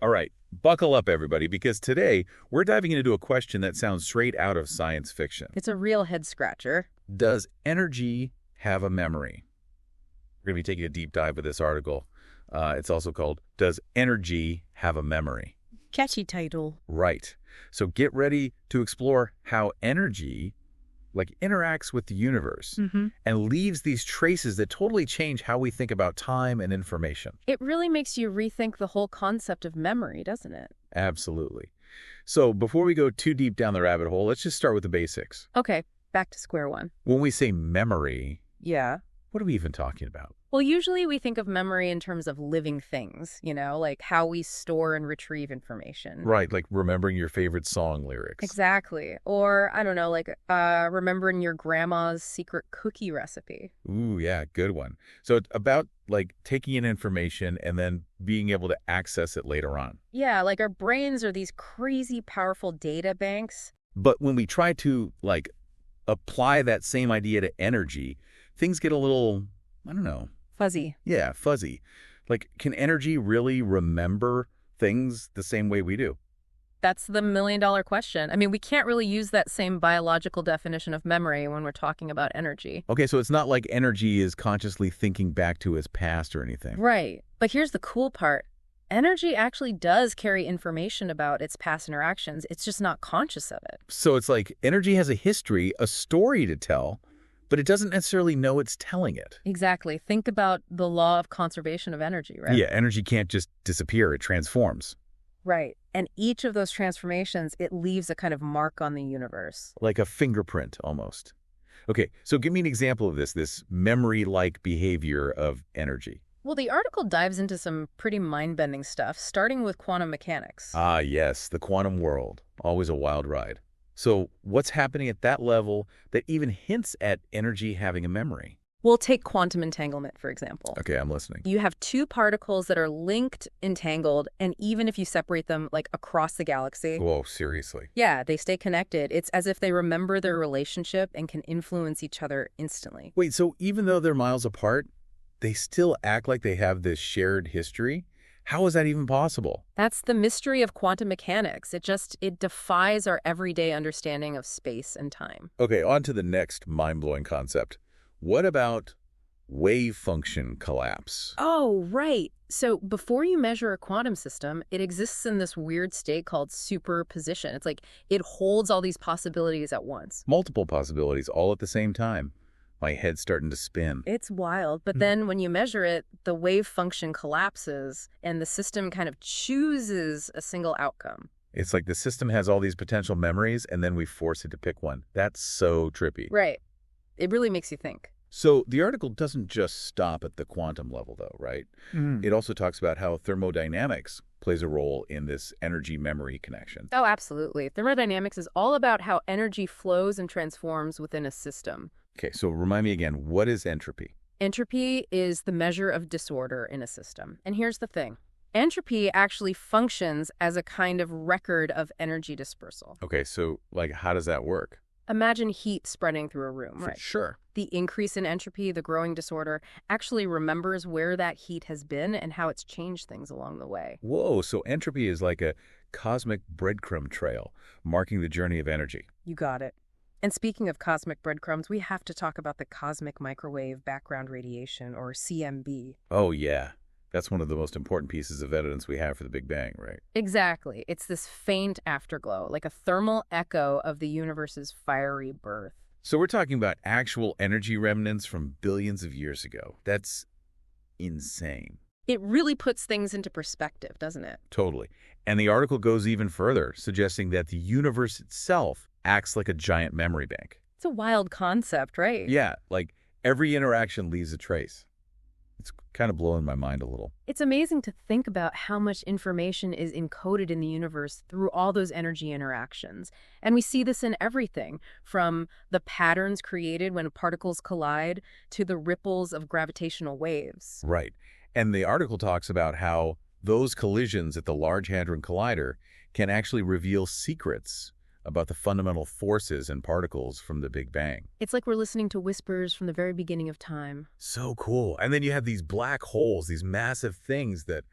All right, buckle up, everybody, because today we're diving into a question that sounds straight out of science fiction. It's a real head-scratcher. Does energy have a memory? We're going to be taking a deep dive with this article. It's also called, Does Energy Have a Memory? Catchy title. Right. So get ready to explore how energy interacts with the universe and leaves these traces that totally change how we think about time and information. It really makes you rethink the whole concept of memory, doesn't it? Absolutely. So before we go too deep down the rabbit hole, let's just start with the basics. Okay, back to square one. When we say memory, Yeah. what are we even talking about? Well, usually we think of memory in terms of living things, like how we store and retrieve information. Right, like remembering your favorite song lyrics. Exactly. Or, I don't know, remembering your grandma's secret cookie recipe. Ooh, yeah, good one. So it's about taking in information and then being able to access it later on. Yeah, like our brains are these crazy powerful data banks. But when we try to apply that same idea to energy, things get a little, I don't know. Fuzzy. Yeah, fuzzy. Can energy really remember things the same way we do? That's the million-dollar question. I mean, we can't really use that same biological definition of memory when we're talking about energy. Okay, so it's not like energy is consciously thinking back to its past or anything. Right. But here's the cool part. Energy actually does carry information about its past interactions. It's just not conscious of it. So it's like energy has a history, a story to tell, but it doesn't necessarily know it's telling it. Exactly. Think about the law of conservation of energy, right? Yeah, energy can't just disappear. It transforms. Right. And each of those transformations, it leaves a kind of mark on the universe. Like a fingerprint, almost. Okay, so give me an example of this memory-like behavior of energy. Well, the article dives into some pretty mind-bending stuff, starting with quantum mechanics. Ah, yes, the quantum world. Always a wild ride. So what's happening at that level that even hints at energy having a memory? We'll take quantum entanglement, for example. Okay, I'm listening. You have two particles that are linked, entangled, and even if you separate them across the galaxy. Whoa, seriously? Yeah, they stay connected. It's as if they remember their relationship and can influence each other instantly. Wait, so even though they're miles apart, they still act like they have this shared history? How is that even possible? That's the mystery of quantum mechanics. It defies our everyday understanding of space and time. Okay, on to the next mind-blowing concept. What about wavefunction collapse? Oh, right. So before you measure a quantum system, it exists in this weird state called superposition. It's like it holds all these possibilities at once. Multiple possibilities all at the same time. My head's starting to spin. It's wild. But then when you measure it, the wave function collapses and the system kind of chooses a single outcome. It's like the system has all these potential memories and then we force it to pick one. That's so trippy. Right. It really makes you think. So the article doesn't just stop at the quantum level, though, right? It also talks about how thermodynamics plays a role in this energy-memory connection. Oh, absolutely. Thermodynamics is all about how energy flows and transforms within a system. Okay, so remind me again, what is entropy? Entropy is the measure of disorder in a system. And here's the thing. Entropy actually functions as a kind of record of energy dispersal. Okay, so how does that work? Imagine heat spreading through a room, right? Sure. The increase in entropy, the growing disorder, actually remembers where that heat has been and how it's changed things along the way. Whoa, so entropy is like a cosmic breadcrumb trail marking the journey of energy. You got it. And speaking of cosmic breadcrumbs, we have to talk about the cosmic microwave background radiation, or CMB. Oh, yeah. That's one of the most important pieces of evidence we have for the Big Bang, right? Exactly. It's this faint afterglow, like a thermal echo of the universe's fiery birth. So we're talking about actual energy remnants from billions of years ago. That's insane. It really puts things into perspective, doesn't it? Totally. And the article goes even further, suggesting that the universe itself acts like a giant memory bank. It's a wild concept, right? Yeah, every interaction leaves a trace. It's kind of blowing my mind a little. It's amazing to think about how much information is encoded in the universe through all those energy interactions. And we see this in everything, from the patterns created when particles collide to the ripples of gravitational waves. Right. And the article talks about how those collisions at the Large Hadron Collider can actually reveal secrets about the fundamental forces and particles from the Big Bang. It's like we're listening to whispers from the very beginning of time. So cool. And then you have these black holes, these massive things that,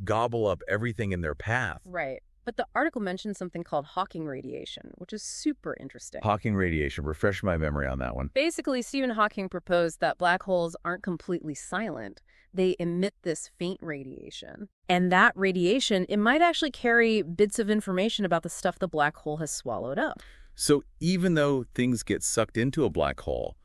gobble up everything in their path. Right. But the article mentions something called Hawking radiation, which is super interesting. Hawking radiation, refresh my memory on that one. Basically, Stephen Hawking proposed that black holes aren't completely silent. They emit this faint radiation. And that radiation, it might actually carry bits of information about the stuff the black hole has swallowed up. So even though things get sucked into a black hole,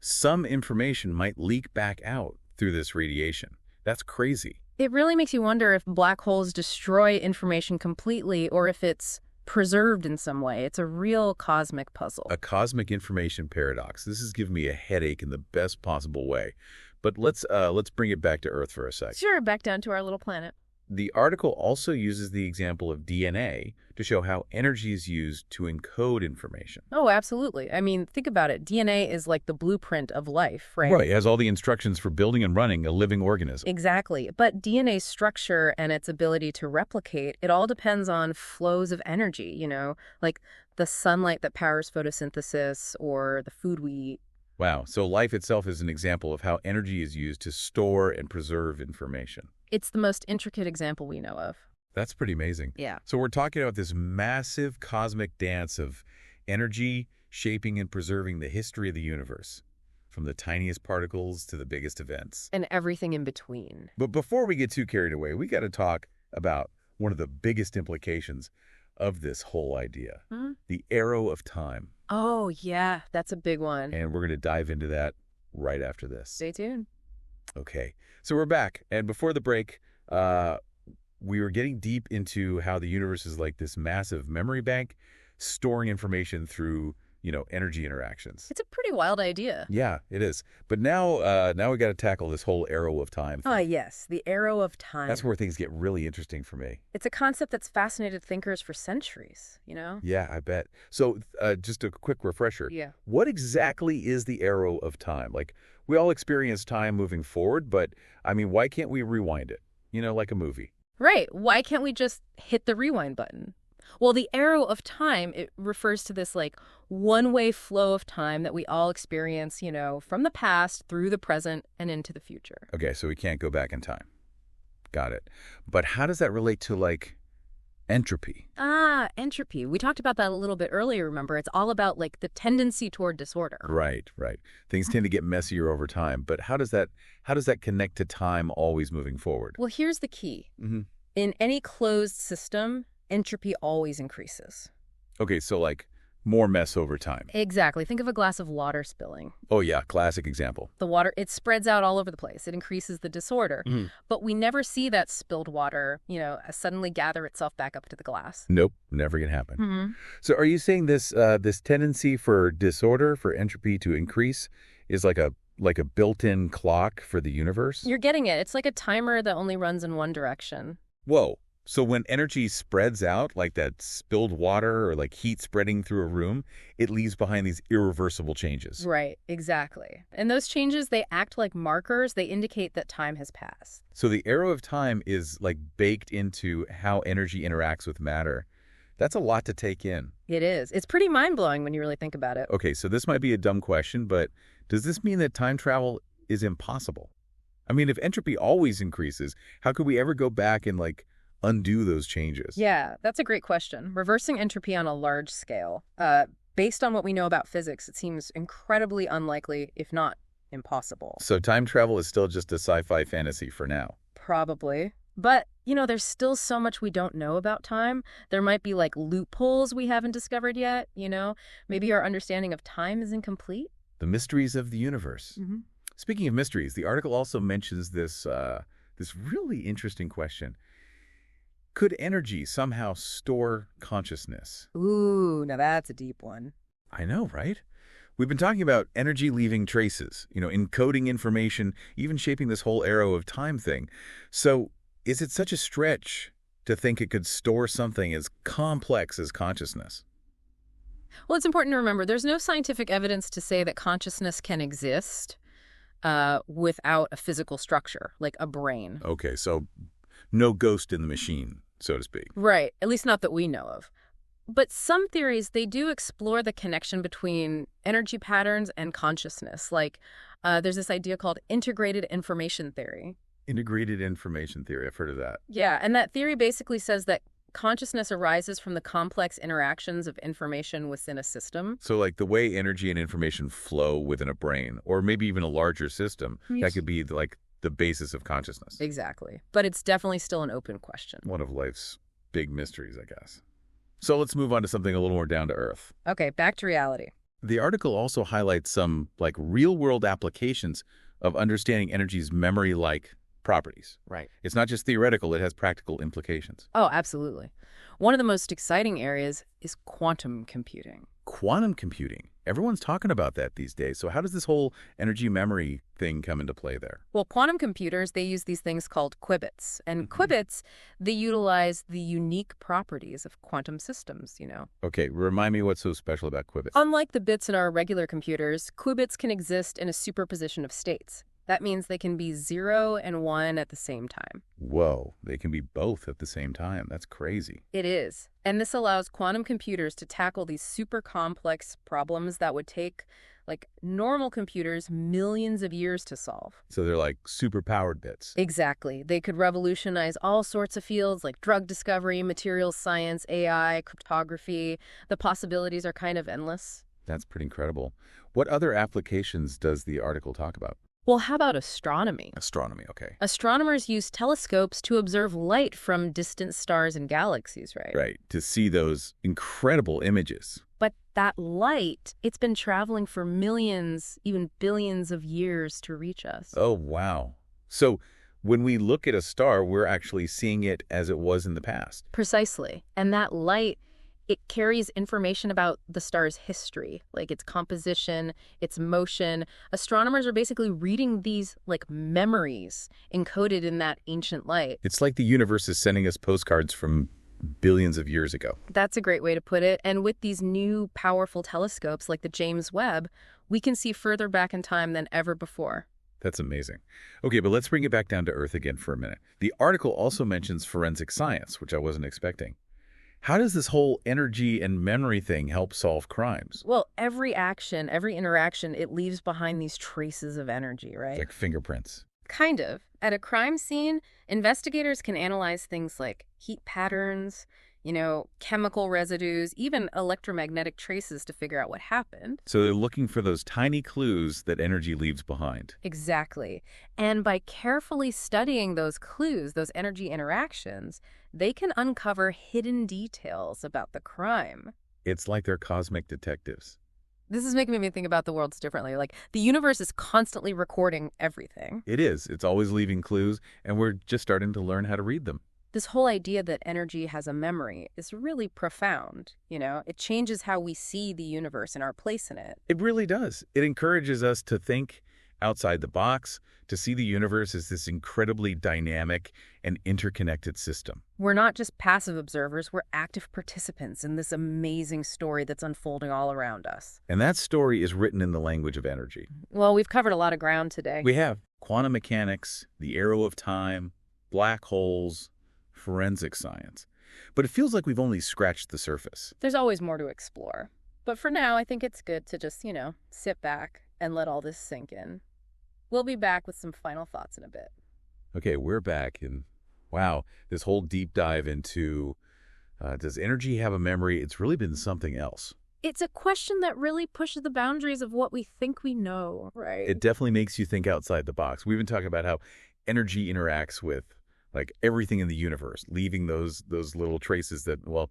some information might leak back out through this radiation. That's crazy. It really makes you wonder if black holes destroy information completely or if it's preserved in some way. It's a real cosmic puzzle. A cosmic information paradox. This is giving me a headache in the best possible way. But let's bring it back to Earth for a sec. Sure, back down to our little planet. The article also uses the example of DNA to show how energy is used to encode information. Oh, absolutely. I mean, think about it. DNA is like the blueprint of life, right? Right, it has all the instructions for building and running a living organism. Exactly. But DNA's structure and its ability to replicate, it all depends on flows of energy, like the sunlight that powers photosynthesis or the food we eat. Wow, so life itself is an example of how energy is used to store and preserve information. It's the most intricate example we know of. That's pretty amazing. Yeah. So we're talking about this massive cosmic dance of energy shaping and preserving the history of the universe, from the tiniest particles to the biggest events. And everything in between. But before we get too carried away, we got to talk about one of the biggest implications of this whole idea, the arrow of time. Oh, yeah, that's a big one. And we're going to dive into that right after this. Stay tuned. Okay, so we're back. And before the break, we were getting deep into how the universe is like this massive memory bank storing information through, energy interactions. It's a pretty wild idea. Yeah, it is. But now we got to tackle this whole arrow of time thing. Oh, yes, the arrow of time. That's where things get really interesting for me. It's a concept that's fascinated thinkers for centuries, Yeah, I bet. So just a quick refresher. Yeah. What exactly is the arrow of time? Like, we all experience time moving forward, but, why can't we rewind it? Like a movie. Right. Why can't we just hit the rewind button? Well, the arrow of time, it refers to this one-way flow of time that we all experience, from the past through the present and into the future. Okay, so we can't go back in time. Got it. But how does that relate to, entropy? Entropy. We talked about that a little bit earlier, remember? It's all about, the tendency toward disorder. Right. Things tend to get messier over time. But how does that connect to time always moving forward? Well, here's the key. In any closed system, entropy always increases. Okay, so more mess over time. Exactly. Think of a glass of water spilling. Oh, yeah, classic example. The water, it spreads out all over the place. It increases the disorder. But we never see that spilled water, suddenly gather itself back up to the glass. Nope, never gonna happen. So are you saying this tendency for disorder, for entropy to increase, is like a built-in clock for the universe? You're getting it. It's like a timer that only runs in one direction. Whoa. So when energy spreads out, like that spilled water or heat spreading through a room, it leaves behind these irreversible changes. Right, exactly. And those changes, they act like markers. They indicate that time has passed. So the arrow of time is baked into how energy interacts with matter. That's a lot to take in. It is. It's pretty mind-blowing when you really think about it. Okay, so this might be a dumb question, but does this mean that time travel is impossible? If entropy always increases, how could we ever go back and undo those changes? Yeah, that's a great question. Reversing entropy on a large scale. Based on what we know about physics, it seems incredibly unlikely, if not impossible. So time travel is still just a sci-fi fantasy for now? Probably. But, there's still so much we don't know about time. There might be loopholes we haven't discovered yet, Maybe our understanding of time is incomplete. The mysteries of the universe. Speaking of mysteries, the article also mentions this really interesting question. Could energy somehow store consciousness? Ooh, now that's a deep one. I know, right? We've been talking about energy leaving traces, encoding information, even shaping this whole arrow of time thing. So is it such a stretch to think it could store something as complex as consciousness? Well, it's important to remember there's no scientific evidence to say that consciousness can exist without a physical structure, like a brain. Okay, so no ghost in the machine, so to speak. Right, at least not that we know of. But some theories, they do explore the connection between energy patterns and consciousness. There's this idea called integrated information theory. Integrated information theory. I've heard of that. Yeah, and that theory basically says that consciousness arises from the complex interactions of information within a system. So like the way energy and information flow within a brain, or maybe even a larger system, that could be like the basis of consciousness. Exactly. But it's definitely still an open question. One of life's big mysteries, I guess. So let's move on to something a little more down to earth. Okay, back to reality. The article also highlights some like real-world applications of understanding energy's memory-like properties. Right. It's not just theoretical, it has practical implications. Oh, absolutely. One of the most exciting areas is quantum computing. Quantum computing. Everyone's talking about that these days. So how does this whole energy memory thing come into play there? Well, quantum computers, they use these things called qubits. And qubits, they utilize the unique properties of quantum systems, Okay, remind me what's so special about qubits. Unlike the bits in our regular computers, qubits can exist in a superposition of states. That means they can be 0 and 1 at the same time. Whoa, they can be both at the same time. That's crazy. It is. And this allows quantum computers to tackle these super complex problems that would take, like, normal computers millions of years to solve. So they're like super-powered bits. Exactly. They could revolutionize all sorts of fields like drug discovery, materials science, AI, cryptography. The possibilities are kind of endless. That's pretty incredible. What other applications does the article talk about? Well, how about astronomy? Astronomy, okay. Astronomers use telescopes to observe light from distant stars and galaxies, right? Right, to see those incredible images. But that light, it's been traveling for millions, even billions of years to reach us. Oh, wow. So when we look at a star, we're actually seeing it as it was in the past. Precisely. And that light, it carries information about the star's history, like its composition, its motion. Astronomers are basically reading these, like, memories encoded in that ancient light. It's like the universe is sending us postcards from billions of years ago. That's a great way to put it. And with these new powerful telescopes like the James Webb, we can see further back in time than ever before. That's amazing. Okay, but let's bring it back down to earth again for a minute. The article also mentions forensic science, which I wasn't expecting. How does this whole energy and memory thing help solve crimes? Well, every action, every interaction, it leaves behind these traces of energy, right? Like fingerprints. Kind of. At a crime scene, investigators can analyze things like heat patterns, chemical residues, even electromagnetic traces to figure out what happened. So they're looking for those tiny clues that energy leaves behind. Exactly. And by carefully studying those clues, those energy interactions, they can uncover hidden details about the crime. It's like they're cosmic detectives. This is making me think about the worlds differently. Like, the universe is constantly recording everything. It is. It's always leaving clues, and we're just starting to learn how to read them. This whole idea that energy has a memory is really profound, It changes how we see the universe and our place in it. It really does. It encourages us to think outside the box, to see the universe as this incredibly dynamic and interconnected system. We're not just passive observers, we're active participants in this amazing story that's unfolding all around us. And that story is written in the language of energy. Well, we've covered a lot of ground today. We have quantum mechanics, the arrow of time, black holes, forensic science. But it feels like we've only scratched the surface. There's always more to explore. But for now, I think it's good to just, sit back and let all this sink in. We'll be back with some final thoughts in a bit. Okay, we're back, and wow, this whole deep dive into does energy have a memory? It's really been something else. It's a question that really pushes the boundaries of what we think we know, right? It definitely makes you think outside the box. We've been talking about how energy interacts with like everything in the universe, leaving those little traces that, well,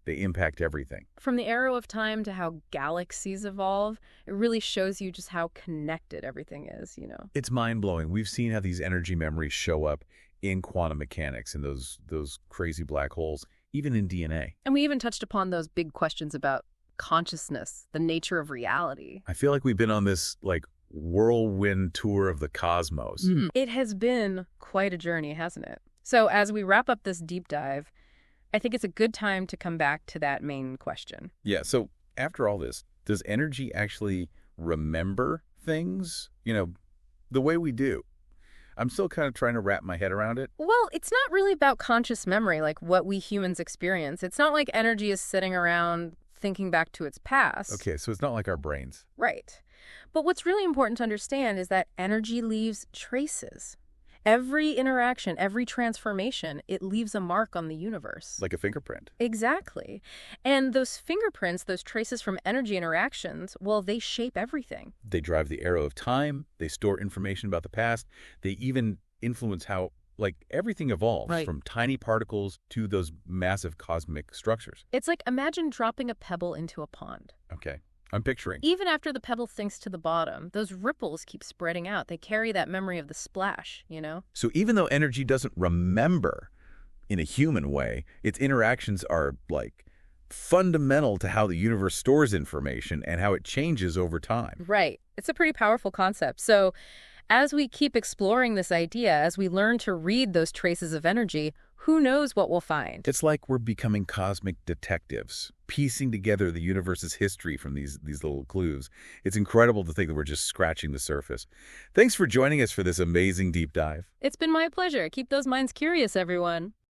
they impact everything. From the arrow of time to how galaxies evolve, it really shows you just how connected everything is, It's mind-blowing. We've seen how these energy memories show up in quantum mechanics and those crazy black holes, even in DNA. And we even touched upon those big questions about consciousness, the nature of reality. I feel like we've been on this like whirlwind tour of the cosmos. It has been quite a journey, hasn't it? So as we wrap up this deep dive, I think it's a good time to come back to that main question. Yeah, so after all this, does energy actually remember things, the way we do? I'm still kind of trying to wrap my head around it. Well, it's not really about conscious memory like what we humans experience. It's not like energy is sitting around thinking back to its past. Okay, so it's not like our brains. Right. But what's really important to understand is that energy leaves traces. Every interaction, every transformation, it leaves a mark on the universe. Like a fingerprint. Exactly. And those fingerprints, those traces from energy interactions, well, they shape everything. They drive the arrow of time, they store information about the past, they even influence how, like, everything evolves, Right. from tiny particles to those massive cosmic structures. It's like imagine dropping a pebble into a pond. Okay, I'm picturing. Even after the pebble sinks to the bottom, those ripples keep spreading out. They carry that memory of the splash, you know? So even though energy doesn't remember in a human way, its interactions are, like, fundamental to how the universe stores information and how it changes over time. Right. It's a pretty powerful concept. So as we keep exploring this idea, as we learn to read those traces of energy, who knows what we'll find? It's like we're becoming cosmic detectives, piecing together the universe's history from these little clues. It's incredible to think that we're just scratching the surface. Thanks for joining us for this amazing deep dive. It's been my pleasure. Keep those minds curious, everyone.